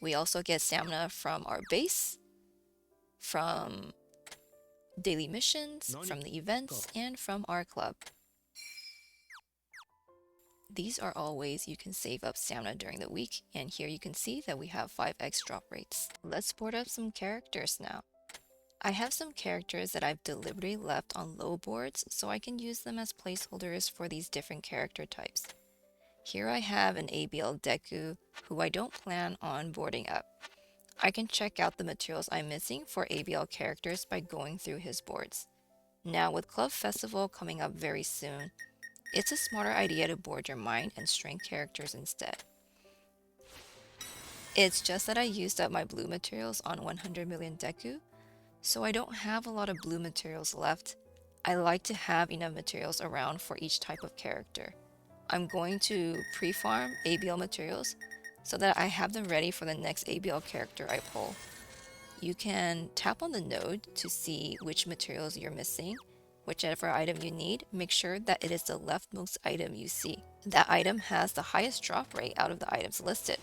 We also get stamina from our base, from daily missions, from the events, and from our club. These are all ways you can save up stamina during the week, and here you can see that we have 5x drop rates. Let's board up some characters now. I have some characters that I've deliberately left on low boards so I can use them as placeholders for these different character types. Here I have an ABL Deku who I don't plan on boarding up. I can check out the materials I'm missing for ABL characters by going through his boards. Now with Club Festival coming up very soon, it's a smarter idea to board your mind and strength characters instead. It's just that I used up my blue materials on 100 million Deku, so I don't have a lot of blue materials left. I like to have enough materials around for each type of character. I'm going to pre-farm ABL materials so that I have them ready for the next ABL character I pull. You can tap on the node to see which materials you're missing. Whichever item you need, make sure that it is the leftmost item you see. That item has the highest drop rate out of the items listed.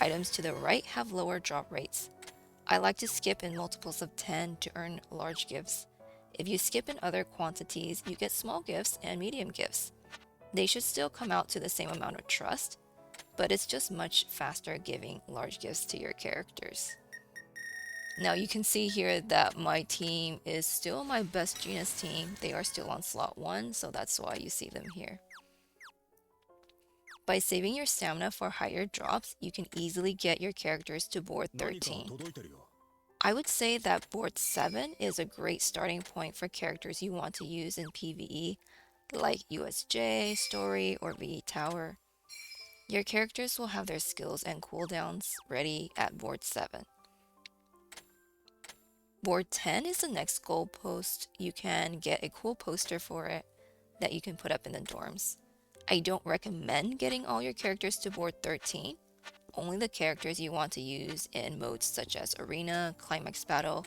Items to the right have lower drop rates. I like to skip in multiples of 10 to earn large gifts. If you skip in other quantities, you get small gifts and medium gifts. They should still come out to the same amount of trust, but it's just much faster giving large gifts to your characters. Now you can see here that my team is still my best Genus team. They are still on slot 1, so that's why you see them here. By saving your stamina for higher drops, you can easily get your characters to board 13. I would say that board 7 is a great starting point for characters you want to use in PvE, like USJ, Story, or VE Tower. Your characters will have their skills and cooldowns ready at board 7. Board 10 is the next goal post. You can get a cool poster for it that you can put up in the dorms. I don't recommend getting all your characters to board 13, only the characters you want to use in modes such as Arena, Climax Battle,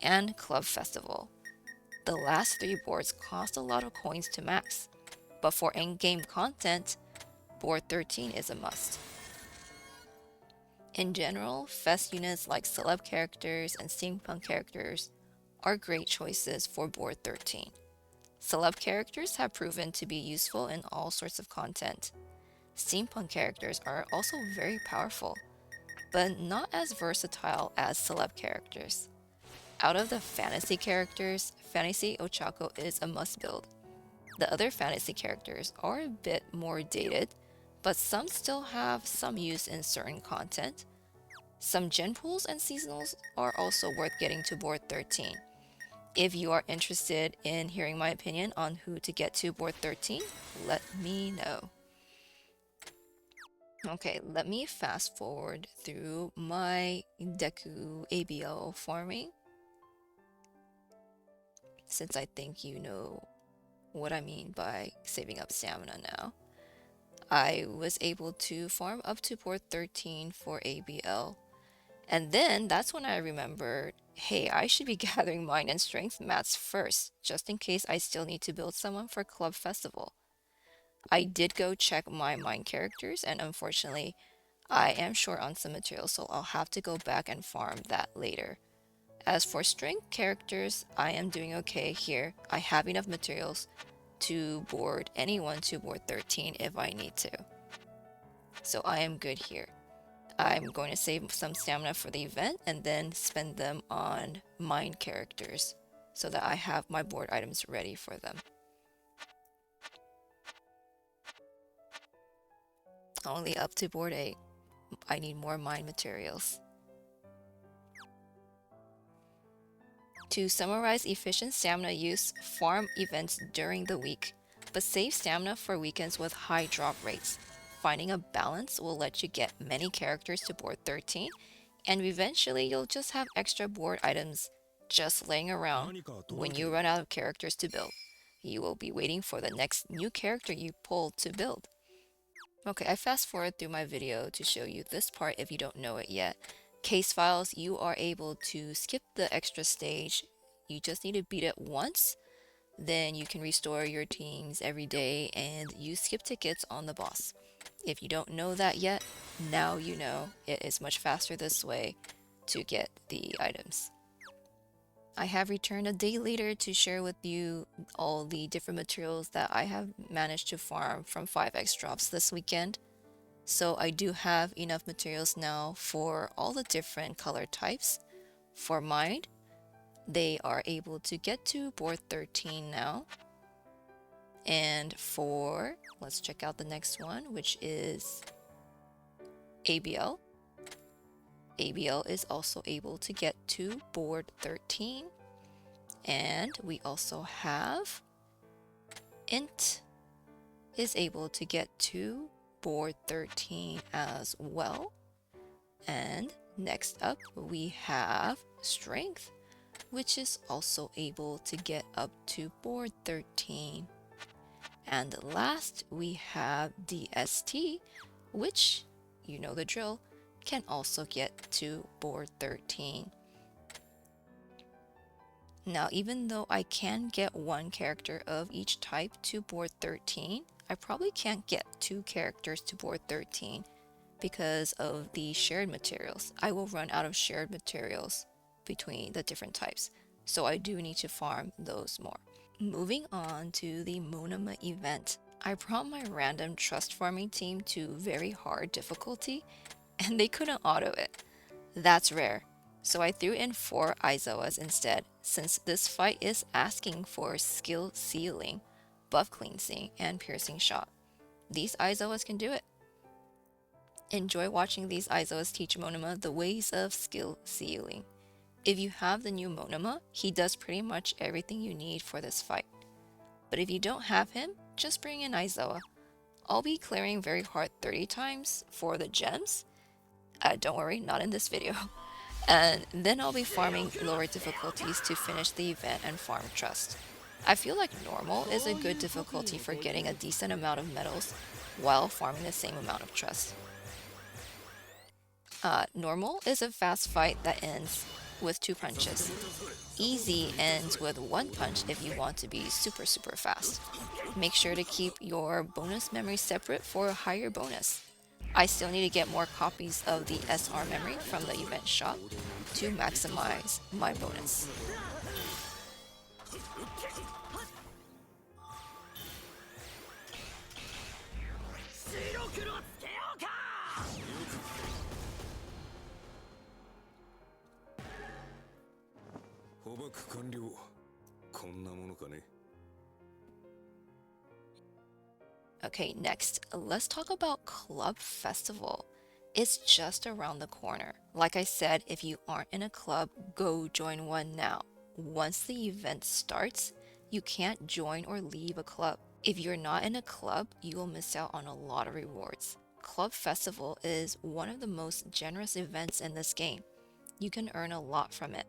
and Club Festival. The last 3 boards cost a lot of coins to max, but for in-game content, board 13 is a must. In general, Fest units like celeb characters and steampunk characters are great choices for board 13. Celeb characters have proven to be useful in all sorts of content. Steampunk characters are also very powerful, but not as versatile as celeb characters. Out of the fantasy characters, Fantasy Ochako is a must build. The other fantasy characters are a bit more dated, but some still have some use in certain content. Some gen pools and seasonals are also worth getting to board 13. If you are interested in hearing my opinion on who to get to board 13, let me know. Okay, let me fast forward through my Deku ABL farming, since I think you know what I mean by saving up stamina now. I was able to farm up to board 13 for ABL, and then that's when I remembered, hey, I should be gathering mind and strength mats first, just in case I still need to build someone for Club Festival. I did go check my mind characters, and unfortunately, I am short on some materials, so I'll have to go back and farm that later. As for strength characters, I am doing okay here. I have enough materials to board anyone to board 13 if I need to. So I am good here. I'm going to save some stamina for the event and then spend them on mind characters so that I have my board items ready for them. Only up to board 8. I need more mind materials. To summarize efficient stamina use, farm events during the week, but save stamina for weekends with high drop rates. Finding a balance will let you get many characters to board 13, and eventually you'll just have extra board items just laying around when you run out of characters to build. You will be waiting for the next new character you pull to build. Okay, I fast forward through my video to show you this part if you don't know it yet. Case files, you are able to skip the extra stage. You just need to beat it once, then you can restore your teams every day and use skip tickets on the boss. If you don't know that yet, now you know it is much faster this way to get the items. I have returned a day later to share with you all the different materials that I have managed to farm from 5x drops this weekend. So I do have enough materials now for all the different color types. For mine, they are able to get to board 13 now. And for, let's check out the next one, which is ABL. ABL is also able to get to board 13. And we also have int is able to get to board 13 as well. And next up we have strength, which is also able to get up to board 13. And last we have DST, which, you know the drill, can also get to board 13. Now, even though I can get one character of each type to board 13, I probably can't get two characters to board 13 because of the shared materials. I will run out of shared materials between the different types, so I do need to farm those more. Moving on to the Monoma event, I brought my random trust farming team to very hard difficulty and they couldn't auto it. That's rare. So I threw in 4 Izoas instead, since this fight is asking for skill sealing, buff cleansing, and piercing shot. These Izoas can do it. Enjoy watching these Izoas teach Monoma the ways of skill sealing. If you have the new Monoma, he does pretty much everything you need for this fight. But if you don't have him, just bring in Izoa. I'll be clearing very hard 30 times for the gems. Don't worry, not in this video. And then I'll be farming lower difficulties to finish the event and farm trust. I feel like normal is a good difficulty for getting a decent amount of medals while farming the same amount of trust. Normal is a fast fight that ends with 2 punches. Easy ends with 1 punch if you want to be super fast. Make sure to keep your bonus memory separate for a higher bonus. I still need to get more copies of the SR memory from the event shop to maximize my bonus. Okay, next, let's talk about Club Festival. It's just around the corner. Like I said, if you aren't in a club, go join one now. Once the event starts, you can't join or leave a club. If you're not in a club, you will miss out on a lot of rewards. Club Festival is one of the most generous events in this game. You can earn a lot from it.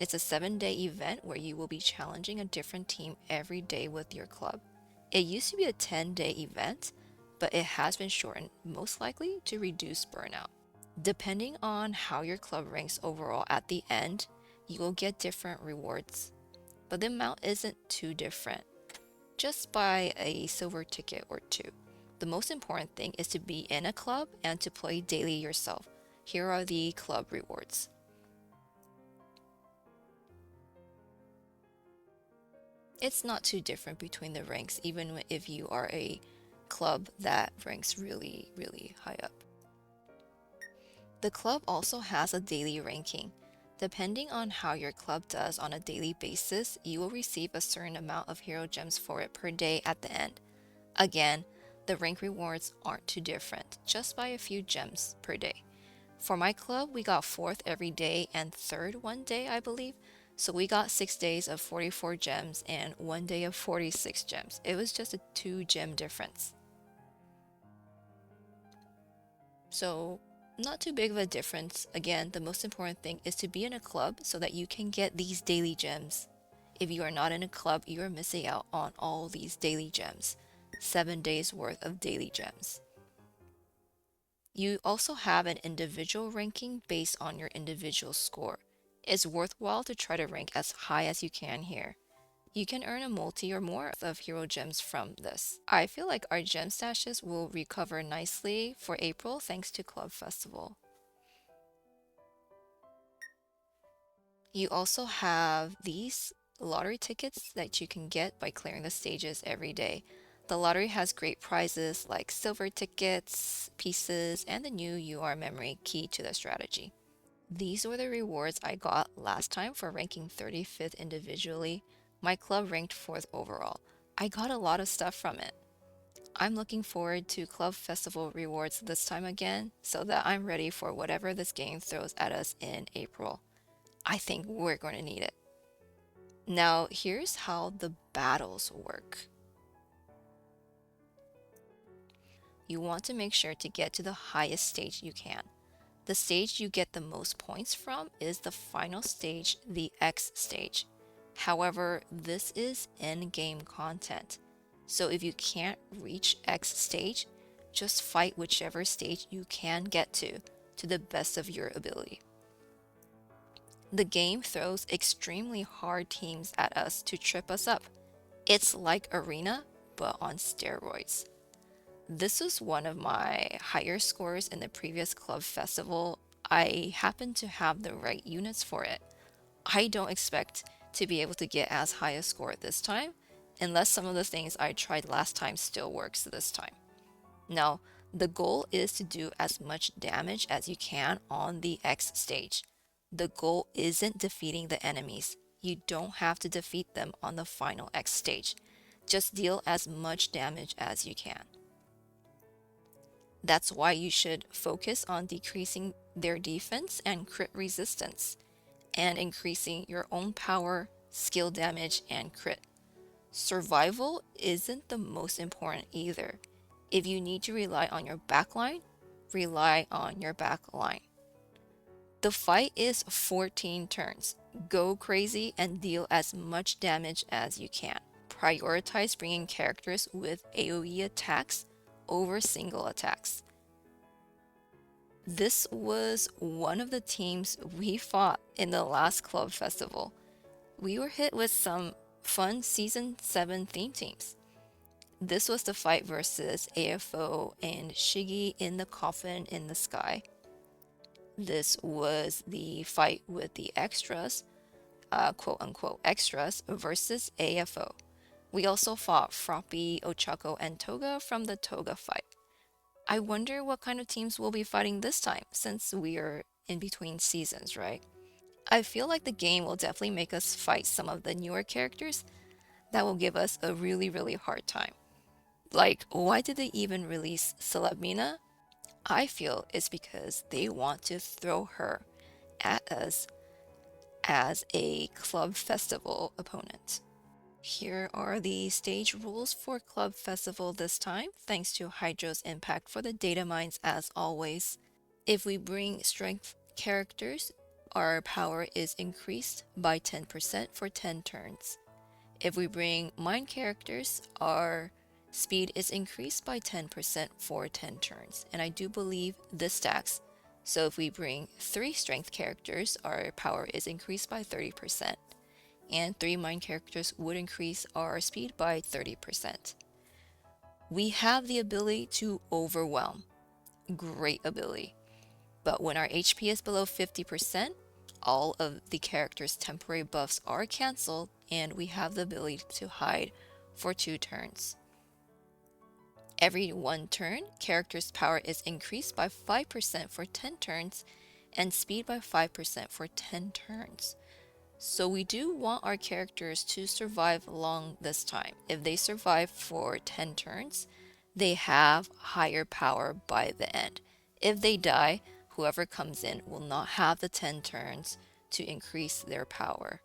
It's a 7-day event where you will be challenging a different team every day with your club. It used to be a 10-day event, but it has been shortened, most likely to reduce burnout. Depending on how your club ranks overall at the end, you will get different rewards. But the amount isn't too different. Just buy a silver ticket or 2. The most important thing is to be in a club and to play daily yourself. Here are the club rewards. It's not too different between the ranks, even if you are a club that ranks really high up. The club also has a daily ranking. Depending on how your club does on a daily basis, you will receive a certain amount of hero gems for it per day at the end. Again, the rank rewards aren't too different, just by a few gems per day. For my club, we got 4th every day and 3rd one day, I believe. So we got 6 days of 44 gems and 1 day of 46 gems. It was just a 2 gem difference. So not too big of a difference. Again, the most important thing is to be in a club so that you can get these daily gems. If you are not in a club, you are missing out on all these daily gems. 7 days worth of daily gems. You also have an individual ranking based on your individual score. It's worthwhile to try to rank as high as you can here. You can earn a multi or more of hero gems from this. I feel like our gem stashes will recover nicely for April thanks to Club Festival. You also have these lottery tickets that you can get by clearing the stages every day. The lottery has great prizes like silver tickets, pieces, and the new UR memory key to the strategy. These were the rewards I got last time for ranking 35th individually. My club ranked 4th overall. I got a lot of stuff from it. I'm looking forward to Club Festival rewards this time again so that I'm ready for whatever this game throws at us in April. I think we're going to need it. Now, here's how the battles work. You want to make sure to get to the highest stage you can. The stage you get the most points from is the final stage, the X stage. However, this is end-game content. So if you can't reach X stage, just fight whichever stage you can get to the best of your ability. The game throws extremely hard teams at us to trip us up. It's like Arena, but on steroids. This was one of my higher scores in the previous club festival. I happen to have the right units for it. I don't expect to be able to get as high a score this time, unless some of the things I tried last time still works this time. Now, the goal is to do as much damage as you can on the X stage. The goal isn't defeating the enemies. You don't have to defeat them on the final X stage. Just deal as much damage as you can. That's why you should focus on decreasing their defense and crit resistance, and increasing your own power, skill damage, and crit. Survival isn't the most important either. If you need to rely on your backline, rely on your backline. The fight is 14 turns. Go crazy and deal as much damage as you can. Prioritize bringing characters with AoE attacks over single attacks. This was one of the teams we fought in the last club festival. We were hit with some fun Season 7 theme teams. This was the fight versus AFO and Shiggy in the coffin in the sky. This was the fight with the extras, quote unquote extras, versus AFO. We also fought Froppy, Ochako, and Toga from the Toga fight. I wonder what kind of teams we'll be fighting this time, since we are in between seasons, right? I feel like the game will definitely make us fight some of the newer characters that will give us a really hard time. Like, why did they even release Celebmina? I feel it's because they want to throw her at us as a club festival opponent. Here are the stage rules for Club Festival this time, thanks to Hydro's impact for the data mines as always. If we bring strength characters, our power is increased by 10% for 10 turns. If we bring mine characters, our speed is increased by 10% for 10 turns, and I do believe this stacks. So if we bring 3 strength characters, our power is increased by 30%. And 3 mine characters would increase our speed by 30%. We have the ability to overwhelm. Great ability. But when our HP is below 50%, all of the character's temporary buffs are cancelled and we have the ability to hide for 2 turns. Every 1 turn, character's power is increased by 5% for 10 turns and speed by 5% for 10 turns. So we do want our characters to survive long this time. If they survive for 10 turns, they have higher power by the end. If they die, whoever comes in will not have the 10 turns to increase their power.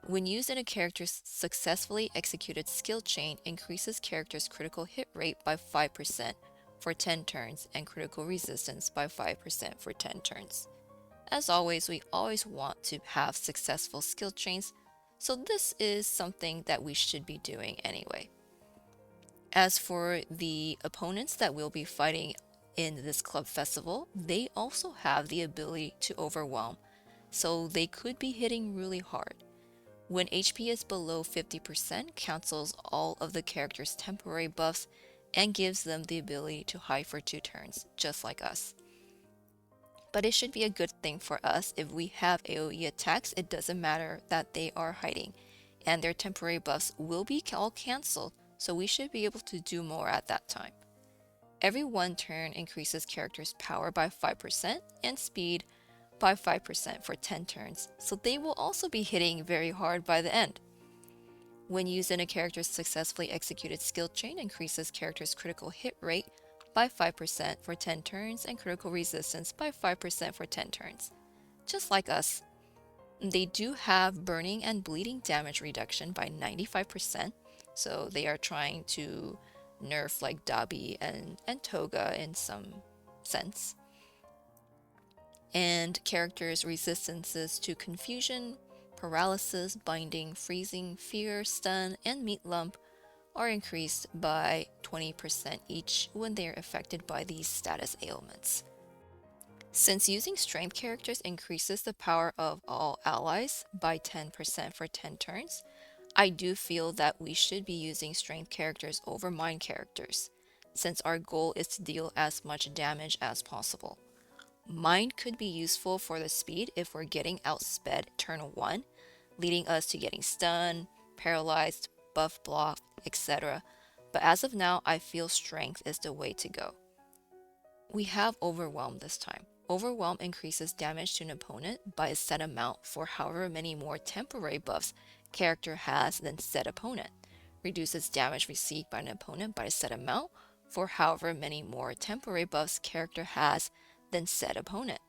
When used in a character's successfully executed skill chain, increases character's critical hit rate by 5% for 10 turns and critical resistance by 5% for 10 turns. As always, we always want to have successful skill chains, so this is something that we should be doing anyway. As for the opponents that we'll be fighting in this club festival, they also have the ability to overwhelm, so they could be hitting really hard. When HP is below 50%, cancels all of the character's temporary buffs and gives them the ability to hide for 2 turns, just like us. But it should be a good thing for us if we have AoE attacks, it doesn't matter that they are hiding, and their temporary buffs will be all cancelled, so we should be able to do more at that time. Every 1 turn increases character's power by 5% and speed by 5% for 10 turns, so they will also be hitting very hard by the end. When used in a character's successfully executed skill chain, increases character's critical hit rate by 5% for 10 turns and critical resistance by 5% for 10 turns. Just like us, they do have burning and bleeding damage reduction by 95%, so they are trying to nerf like Dabi and Toga in some sense. And characters' resistances to confusion, paralysis, binding, freezing, fear, stun, and meat lump are increased by 20% each when they are affected by these status ailments. Since using strength characters increases the power of all allies by 10% for 10 turns, I do feel that we should be using strength characters over mind characters, since our goal is to deal as much damage as possible. Mind could be useful for the speed if we're getting outsped turn 1, leading us to getting stunned, paralyzed, buff block, etc. But as of now, I feel strength is the way to go. We have Overwhelm this time. Overwhelm increases damage to an opponent by a set amount for however many more temporary buffs character has than said opponent. Reduces damage received by an opponent by a set amount for however many more temporary buffs character has than said opponent.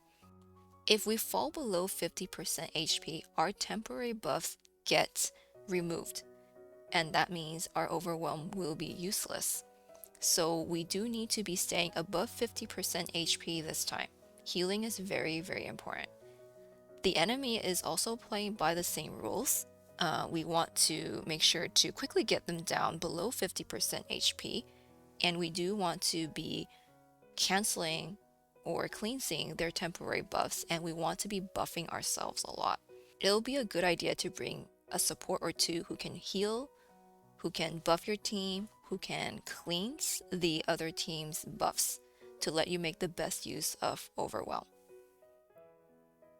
If we fall below 50% HP, our temporary buffs get removed, and that means our Overwhelm will be useless. So we do need to be staying above 50% HP this time. Healing is very, very important. The enemy is also playing by the same rules. We want to make sure to quickly get them down below 50% HP, and we do want to be canceling or cleansing their temporary buffs, and we want to be buffing ourselves a lot. It'll be a good idea to bring a support or two who can heal, who can buff your team, who can cleanse the other team's buffs to let you make the best use of Overwhelm.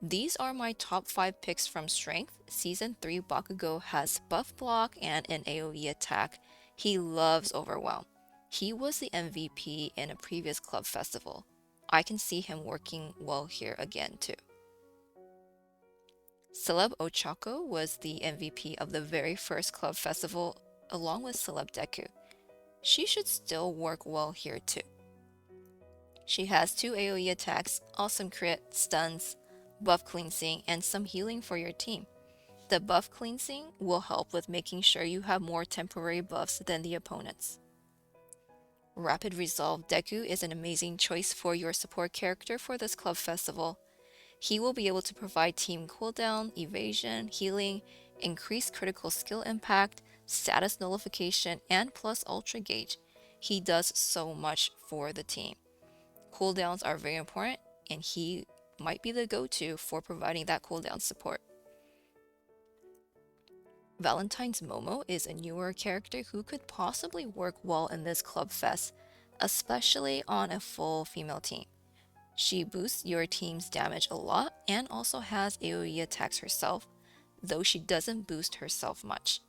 These are my top 5 picks from Strength. Season 3 Bakugo has buff block and an AoE attack. He loves Overwhelm. He was the MVP in a previous club festival. I can see him working well here again too. Celeb Ochako was the MVP of the very first club festival along with Celeb Deku. She should still work well here too. She has 2 AoE attacks, awesome crit, stuns, buff cleansing, and some healing for your team. The buff cleansing will help with making sure you have more temporary buffs than the opponents. Rapid Resolve Deku is an amazing choice for your support character for this club festival. He will be able to provide team cooldown, evasion, healing, increased critical skill impact, status nullification, and plus ultra gauge. He does so much for the team. Cooldowns are very important, and he might be the go-to for providing that cooldown support. Valentine's Momo is a newer character who could possibly work well in this club fest, especially on a full female team. She boosts your team's damage a lot and also has AoE attacks herself, though she doesn't boost herself much.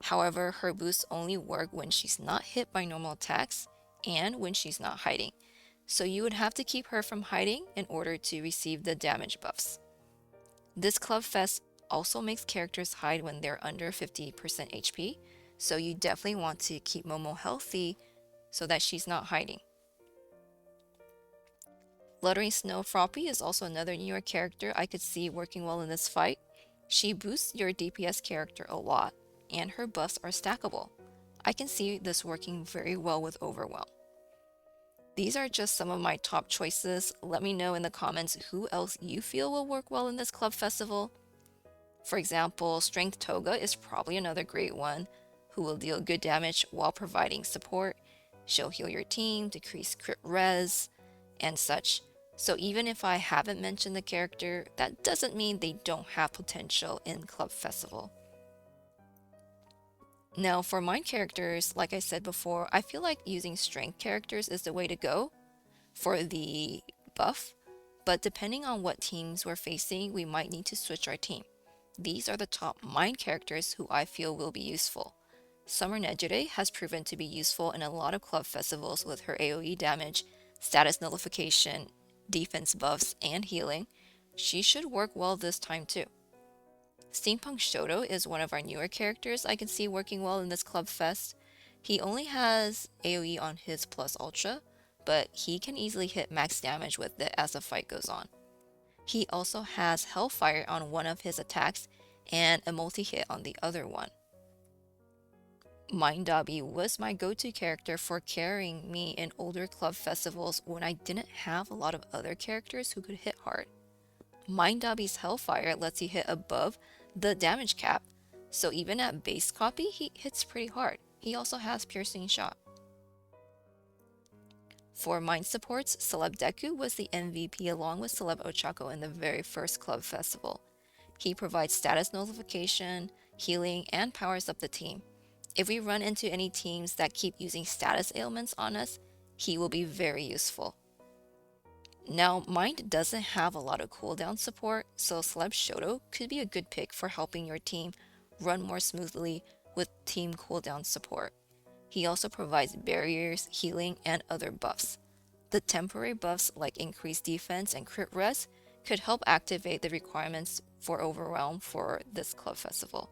However, her boosts only work when she's not hit by normal attacks and when she's not hiding, so you would have to keep her from hiding in order to receive the damage buffs. This club fest also makes characters hide when they're under 50% HP, so you definitely want to keep Momo healthy so that she's not hiding. Fluttering Snow Froppy is also another newer character I could see working well in this fight. She boosts your DPS character a lot, and her buffs are stackable. I can see this working very well with Overwhelm. These are just some of my top choices. Let me know in the comments who else you feel will work well in this club festival. For example, Strength Toga is probably another great one who will deal good damage while providing support. She'll heal your team, decrease crit res, and such. So even if I haven't mentioned the character, that doesn't mean they don't have potential in club festival. Now, for mine characters, like I said before, I feel like using strength characters is the way to go for the buff, but depending on what teams we're facing, we might need to switch our team. These are the top mine characters who I feel will be useful. Summer Nejire has proven to be useful in a lot of club festivals with her AoE damage, status nullification, defense buffs, and healing. She should work well this time too. Steampunk Shoto is one of our newer characters I can see working well in this club fest. He only has AoE on his plus ultra, but he can easily hit max damage with it as the fight goes on. He also has Hellfire on one of his attacks and a multi-hit on the other one. Mind Dobby was my go-to character for carrying me in older club festivals when I didn't have a lot of other characters who could hit hard. Mind Dobby's Hellfire lets you hit above the damage cap, so even at base copy, he hits pretty hard. He also has Piercing Shot. For Mind supports, Celeb Deku was the MVP along with Celeb Ochako in the very first club festival. He provides status nullification, healing, and powers up the team. If we run into any teams that keep using status ailments on us, he will be very useful. Now, Mind doesn't have a lot of cooldown support, so Celeb Shoto could be a good pick for helping your team run more smoothly with team cooldown support. He also provides barriers, healing, and other buffs. The temporary buffs like increased defense and crit res could help activate the requirements for Overwhelm for this club festival.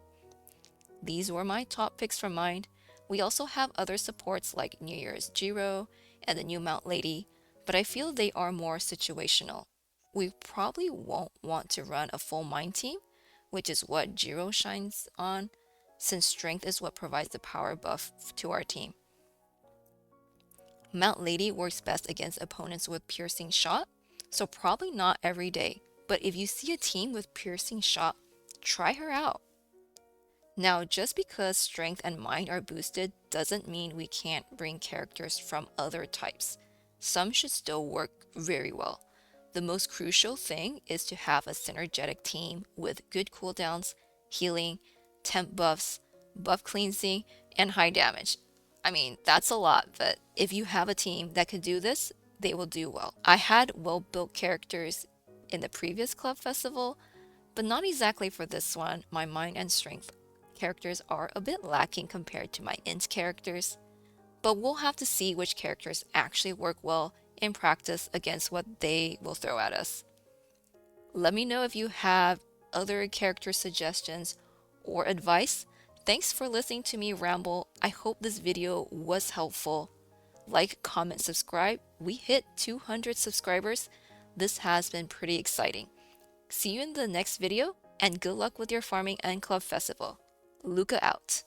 These were my top picks from Mind. We also have other supports like New Year's Jiro and the new Mount Lady, but I feel they are more situational. We probably won't want to run a full Mind team, which is what Jiro shines on, since strength is what provides the power buff to our team. Mount Lady works best against opponents with Piercing Shot, so probably not every day, but if you see a team with Piercing Shot, try her out. Now, just because strength and mind are boosted doesn't mean we can't bring characters from other types. Some should still work very well. The most crucial thing is to have a synergetic team with good cooldowns, healing, temp buffs, buff cleansing, and high damage. I mean, that's a lot, but if you have a team that can do this, they will do well. I had well-built characters in the previous club festival, but not exactly for this one. My mind and strength characters are a bit lacking compared to my int characters, but we'll have to see which characters actually work well in practice against what they will throw at us. Let me know if you have other character suggestions or advice. Thanks for listening to me ramble. I hope this video was helpful. Like, comment, subscribe. We hit 200 subscribers. This has been pretty exciting. See you in the next video, and good luck with your farming and club festival. Luca out.